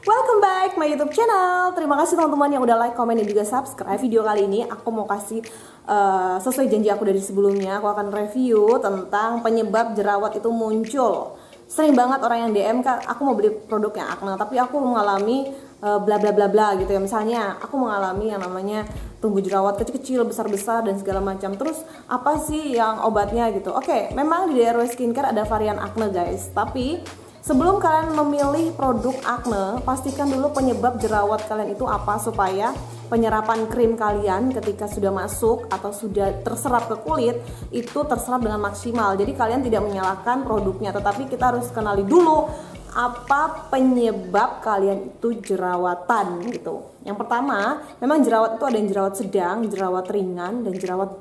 Welcome back my YouTube channel. Terima kasih teman-teman yang udah like, komen, dan juga subscribe. Video kali ini aku mau kasih sesuai janji aku dari sebelumnya, aku akan review tentang penyebab jerawat itu muncul. Sering banget orang yang DM, Kak, aku mau beli produk yang acne, tapi aku mengalami bla bla bla bla gitu ya. Misalnya aku mengalami yang namanya tumbuh jerawat kecil-kecil, besar-besar, dan segala macam. Terus apa sih yang obatnya gitu? Oke, memang di DRW Skincare ada varian acne guys, tapi sebelum kalian memilih produk acne, pastikan dulu penyebab jerawat kalian itu apa, supaya penyerapan krim kalian ketika sudah masuk atau sudah terserap ke kulit itu terserap dengan maksimal. Jadi kalian tidak menyalahkan produknya, tetapi kita harus kenali dulu apa penyebab kalian itu jerawatan gitu. Yang pertama, memang jerawat itu ada yang jerawat sedang, jerawat ringan, dan jerawat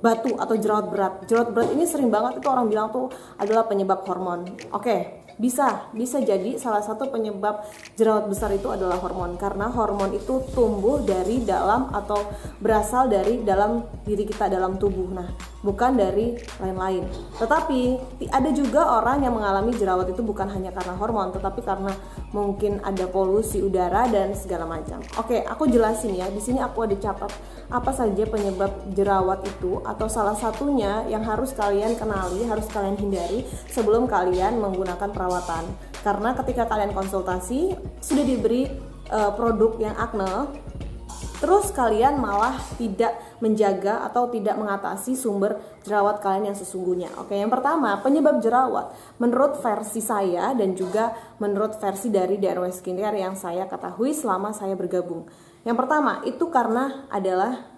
batu atau jerawat berat. Jerawat berat ini sering banget itu orang bilang tuh adalah penyebab hormon. Oke, bisa jadi salah satu penyebab jerawat besar itu adalah hormon, karena hormon itu tumbuh dari dalam atau berasal dari dalam diri kita, dalam tubuh. Nah, bukan dari lain-lain. Tetapi ada juga orang yang mengalami jerawat itu bukan hanya karena hormon, tetapi karena mungkin ada polusi udara dan segala macam. Oke, aku jelasin ya. Di sini aku ada catat apa saja penyebab jerawat itu, atau salah satunya yang harus kalian kenali, harus kalian hindari sebelum kalian menggunakan perawatan. Karena ketika kalian konsultasi sudah diberi produk yang acne, terus kalian malah tidak menjaga atau tidak mengatasi sumber jerawat kalian yang sesungguhnya. Oke, yang pertama, penyebab jerawat menurut versi saya dan juga menurut versi dari DRW Skincare yang saya ketahui selama saya bergabung. Yang pertama itu karena adalah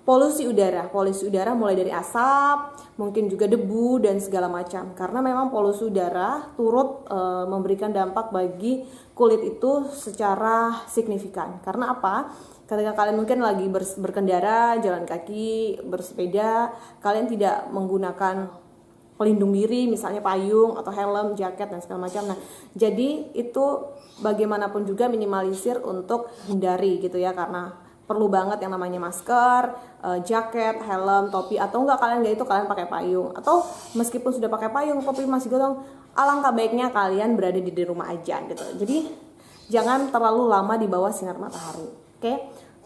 polusi udara. Polusi udara mulai dari asap, mungkin juga debu dan segala macam. Karena memang polusi udara turut memberikan dampak bagi kulit itu secara signifikan. Karena apa? Ketika kalian mungkin lagi berkendara, jalan kaki, bersepeda, kalian tidak menggunakan pelindung diri, misalnya payung atau helm, jaket, dan segala macam. Nah, jadi itu bagaimanapun juga minimalisir untuk hindari gitu ya, karena perlu banget yang namanya masker, jaket, helm, topi, atau enggak kalian enggak itu kalian pakai payung, atau meskipun sudah pakai payung tapi masih gotong, alangkah baiknya kalian berada di rumah aja gitu. Jadi jangan terlalu lama di bawah sinar matahari. Oke.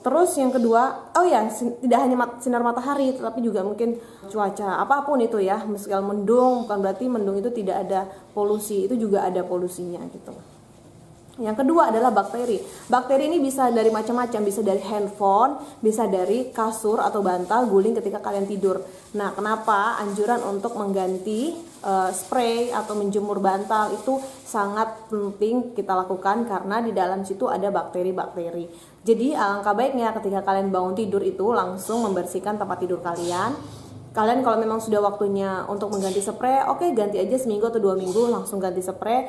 Terus yang kedua, tidak hanya sinar matahari, tetapi juga mungkin cuaca apapun itu ya. Meskipun mendung, bukan berarti mendung itu tidak ada polusi, itu juga ada polusinya gitu. Yang kedua adalah bakteri. Bakteri ini bisa dari macam-macam, bisa dari handphone, bisa dari kasur atau bantal guling ketika kalian tidur. Nah, kenapa anjuran untuk mengganti spray atau menjemur bantal itu sangat penting kita lakukan, karena di dalam situ ada bakteri-bakteri. Jadi alangkah baiknya ketika kalian bangun tidur itu langsung membersihkan tempat tidur kalian. Kalian kalau memang sudah waktunya untuk mengganti spray, oke, ganti aja seminggu atau 2 minggu langsung ganti spray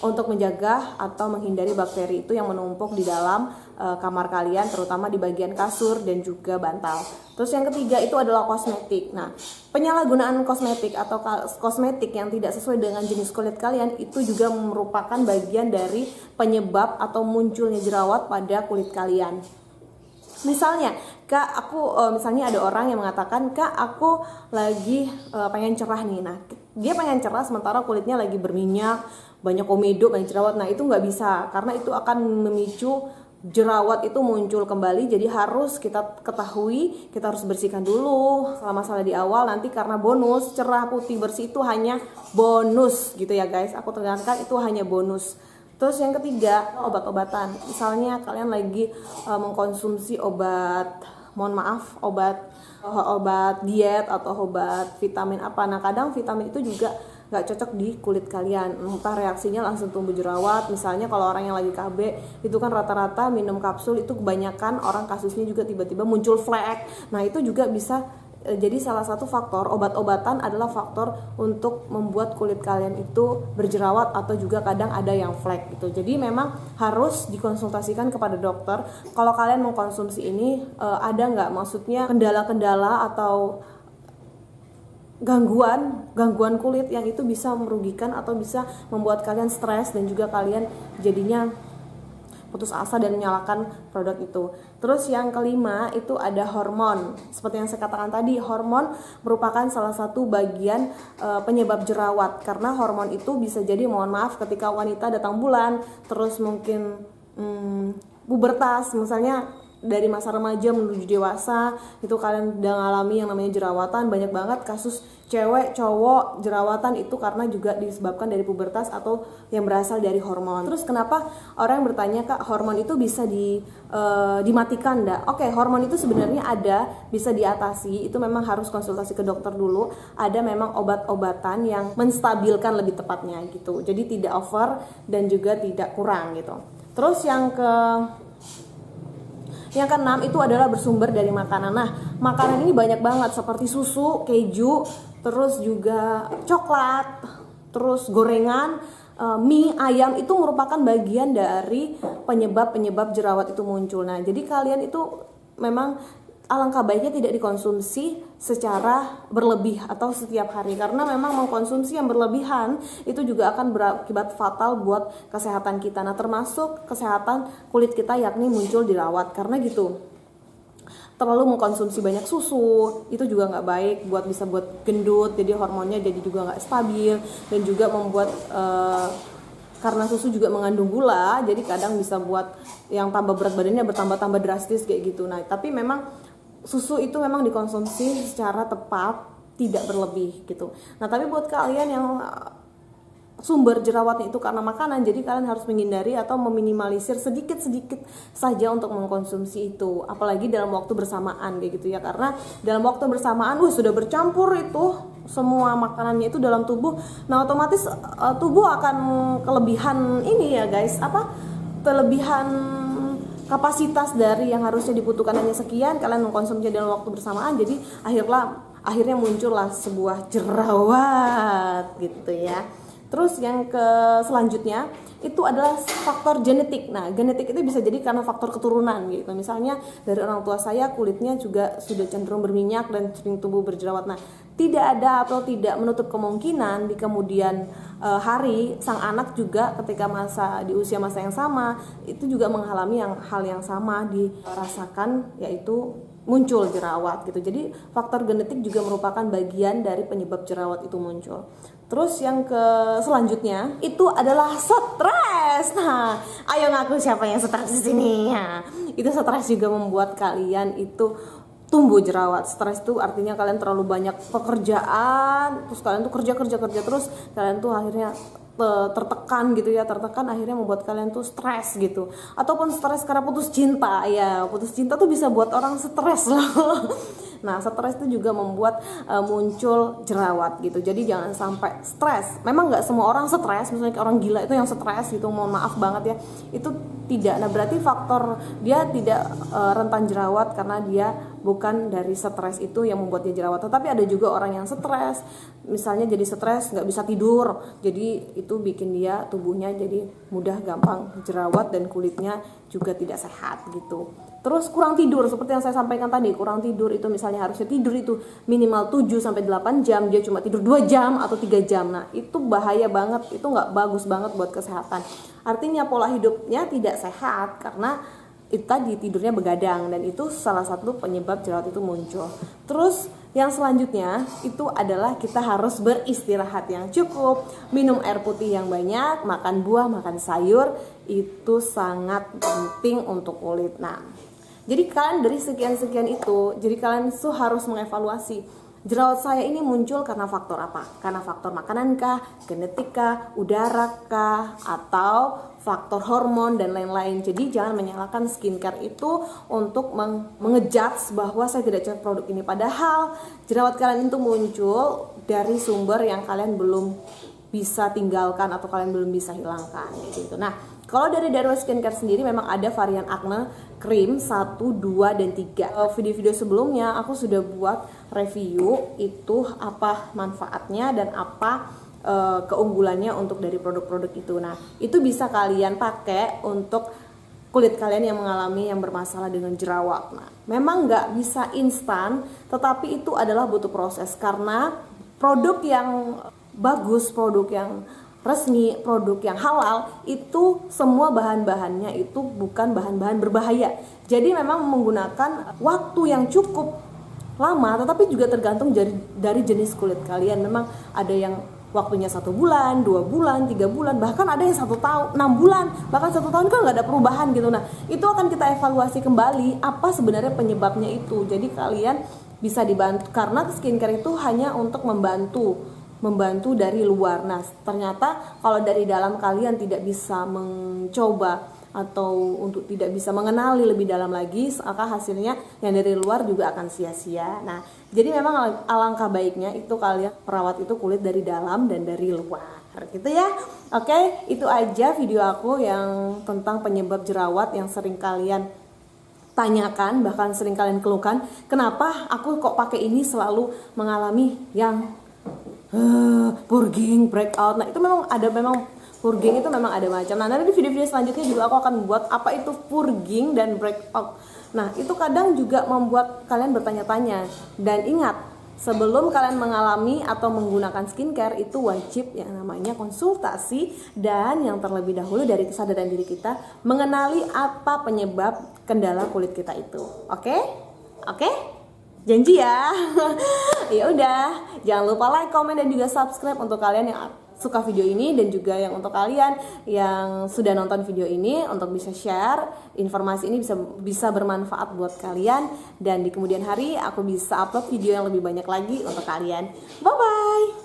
untuk menjaga atau menghindari bakteri itu yang menumpuk di dalam kamar kalian, terutama di bagian kasur dan juga bantal. Terus yang ketiga itu adalah kosmetik. Nah, penyalahgunaan kosmetik atau kosmetik yang tidak sesuai dengan jenis kulit kalian itu juga merupakan bagian dari penyebab atau munculnya jerawat pada kulit kalian. Misalnya, Kak, misalnya ada orang yang mengatakan, Kak, aku lagi pengen cerah nih. Nah, dia pengen cerah sementara kulitnya lagi berminyak, banyak komedo, banyak jerawat. Nah, itu nggak bisa, karena itu akan memicu jerawat itu muncul kembali. Jadi harus kita ketahui, kita harus bersihkan dulu selama masalah di awal. Nanti karena bonus, cerah, putih, bersih itu hanya bonus gitu ya guys. Aku tekankan itu hanya bonus. Terus yang ketiga, obat-obatan. Misalnya kalian lagi mengkonsumsi obat diet atau obat vitamin apa. Nah, kadang vitamin itu juga nggak cocok di kulit kalian. Entah reaksinya langsung tumbuh jerawat. Misalnya kalau orang yang lagi KB itu kan rata-rata minum kapsul, itu kebanyakan orang kasusnya juga tiba-tiba muncul flek. Nah, itu juga bisa jadi salah satu faktor. Obat-obatan adalah faktor untuk membuat kulit kalian itu berjerawat atau juga kadang ada yang flek gitu. Jadi memang harus dikonsultasikan kepada dokter. Kalau kalian mengkonsumsi ini ada nggak maksudnya kendala-kendala atau gangguan kulit yang itu bisa merugikan atau bisa membuat kalian stres dan juga kalian jadinya putus asa dan menyalahkan produk itu. Terus yang kelima itu ada hormon. Seperti yang saya katakan tadi, hormon merupakan salah satu bagian penyebab jerawat, karena hormon itu bisa jadi, mohon maaf, ketika wanita datang bulan, terus mungkin pubertas, misalnya dari masa remaja menuju dewasa, itu kalian udah ngalami yang namanya jerawatan. Banyak banget kasus cewek cowok jerawatan itu karena juga disebabkan dari pubertas atau yang berasal dari hormon. Terus kenapa orang yang bertanya, Kak, hormon itu bisa dimatikan enggak? Oke, hormon itu sebenarnya ada, bisa diatasi. Itu memang harus konsultasi ke dokter dulu. Ada memang obat-obatan yang menstabilkan lebih tepatnya gitu. Jadi tidak over dan juga tidak kurang gitu. Terus yang keenam itu adalah bersumber dari makanan. Nah, makanan ini banyak banget seperti susu, keju, terus juga coklat, terus gorengan, mie, ayam itu merupakan bagian dari penyebab jerawat itu muncul. Nah, jadi kalian itu memang alangkah baiknya tidak dikonsumsi secara berlebih atau setiap hari, karena memang mengkonsumsi yang berlebihan itu juga akan berakibat fatal buat kesehatan kita. Nah, termasuk kesehatan kulit kita, yakni muncul jerawat karena gitu. Terlalu mengkonsumsi banyak susu itu juga nggak baik, bisa buat gendut, jadi hormonnya jadi juga nggak stabil, dan juga membuat karena susu juga mengandung gula, jadi kadang bisa buat yang tambah berat badannya bertambah-tambah drastis kayak gitu. Nah, tapi memang susu itu memang dikonsumsi secara tepat, tidak berlebih gitu. Nah, tapi buat kalian yang sumber jerawatnya itu karena makanan, jadi kalian harus menghindari atau meminimalisir sedikit-sedikit saja untuk mengkonsumsi itu, apalagi dalam waktu bersamaan kayak gitu ya, karena dalam waktu bersamaan sudah bercampur itu semua makanannya itu dalam tubuh. Nah, otomatis tubuh akan kelebihan ini ya guys, kelebihan kapasitas dari yang harusnya dibutuhkan hanya sekian, kalian mengkonsumsinya dalam waktu bersamaan, jadi akhirnya muncullah sebuah jerawat gitu ya. Terus yang selanjutnya itu adalah faktor genetik. Nah, genetik itu bisa jadi karena faktor keturunan gitu. Misalnya dari orang tua saya kulitnya juga sudah cenderung berminyak dan sering tumbuh berjerawat. Nah, tidak ada atau tidak menutup kemungkinan di kemudian hari sang anak juga ketika di usia masa yang sama itu juga mengalami hal yang sama dirasakan, yaitu muncul jerawat gitu. Jadi faktor genetik juga merupakan bagian dari penyebab jerawat itu muncul. Terus yang selanjutnya itu adalah stres. Nah, ayo ngaku siapa yang stres di sini ya. Itu stres juga membuat kalian itu tumbuh jerawat. Stres itu artinya kalian terlalu banyak pekerjaan, terus kalian tuh kerja terus, kalian tuh akhirnya tertekan gitu ya, akhirnya membuat kalian tuh stres gitu. Ataupun stres karena putus cinta ya, putus cinta tuh bisa buat orang stres loh. Nah, stres itu juga membuat muncul jerawat gitu. Jadi jangan sampai stres. Memang nggak semua orang stres, misalnya orang gila itu yang stres gitu, mohon maaf banget ya, itu tidak. Nah, berarti faktor dia tidak rentan jerawat karena dia bukan dari stres itu yang membuat dia jerawat. Tetapi ada juga orang yang stres, misalnya jadi stres nggak bisa tidur, jadi itu bikin dia tubuhnya jadi mudah gampang jerawat dan kulitnya juga tidak sehat gitu. Terus kurang tidur, seperti yang saya sampaikan tadi, kurang tidur itu misalnya harusnya tidur itu minimal 7-8 jam, dia cuma tidur 2 jam atau 3 jam. Nah, itu bahaya banget, itu nggak bagus banget buat kesehatan. Artinya pola hidupnya tidak sehat karena itu tadi tidurnya begadang, dan itu salah satu penyebab jerawat itu muncul. Terus yang selanjutnya itu adalah kita harus beristirahat yang cukup, minum air putih yang banyak, makan buah, makan sayur, itu sangat penting untuk kulit. Nah, jadi kalian dari sekian-sekian itu, jadi kalian tuh harus mengevaluasi, jerawat saya ini muncul karena faktor apa? Karena faktor makanan kah, genetik kah, udara kah, atau faktor hormon dan lain-lain. Jadi jangan menyalahkan skincare itu untuk mengejudge bahwa saya tidak cocok produk ini. Padahal jerawat kalian itu muncul dari sumber yang kalian belum bisa tinggalkan atau kalian belum bisa hilangkan gitu. Nah, kalau dari Darwa Skincare sendiri memang ada varian acne cream 1, 2, dan 3. Video-video sebelumnya aku sudah buat review itu apa manfaatnya dan apa keunggulannya untuk dari produk-produk itu. Nah, itu bisa kalian pakai untuk kulit kalian yang bermasalah dengan jerawat. Nah, memang nggak bisa instan, tetapi itu adalah butuh proses, karena produk yang bagus, produk yang resmi, produk yang halal, itu semua bahan-bahannya itu bukan bahan-bahan berbahaya. Jadi memang menggunakan waktu yang cukup lama, tetapi juga tergantung dari jenis kulit kalian. Memang ada yang waktunya 1 bulan, 2 bulan, 3 bulan, bahkan ada yang 1 tahun, 6 bulan, bahkan 1 tahun kan nggak ada perubahan gitu. Nah itu akan kita evaluasi kembali apa sebenarnya penyebabnya itu. Jadi kalian bisa dibantu, karena skincare itu hanya untuk membantu dari luar. Nah ternyata kalau dari dalam kalian tidak bisa mencoba atau untuk tidak bisa mengenali lebih dalam lagi, maka hasilnya yang dari luar juga akan sia-sia. Nah jadi memang alangkah baiknya itu kalian perawat itu kulit dari dalam dan dari luar gitu ya. Oke, itu aja video aku yang tentang penyebab jerawat yang sering kalian tanyakan, bahkan sering kalian keluhkan, kenapa aku kok pakai ini selalu mengalami yang purging, breakout. Nah itu memang purging itu memang ada macam. Nah nanti di video-video selanjutnya juga aku akan buat apa itu purging dan breakout. Nah itu kadang juga membuat kalian bertanya-tanya. Dan ingat, sebelum kalian mengalami atau menggunakan skincare itu wajib yang namanya konsultasi, dan yang terlebih dahulu dari kesadaran diri kita mengenali apa penyebab kendala kulit kita itu. Oke? Janji ya. Ya udah, jangan lupa like, comment dan juga subscribe untuk kalian yang suka video ini, dan juga yang untuk kalian yang sudah nonton video ini untuk bisa share informasi ini bisa bermanfaat buat kalian, dan di kemudian hari aku bisa upload video yang lebih banyak lagi untuk kalian. Bye bye.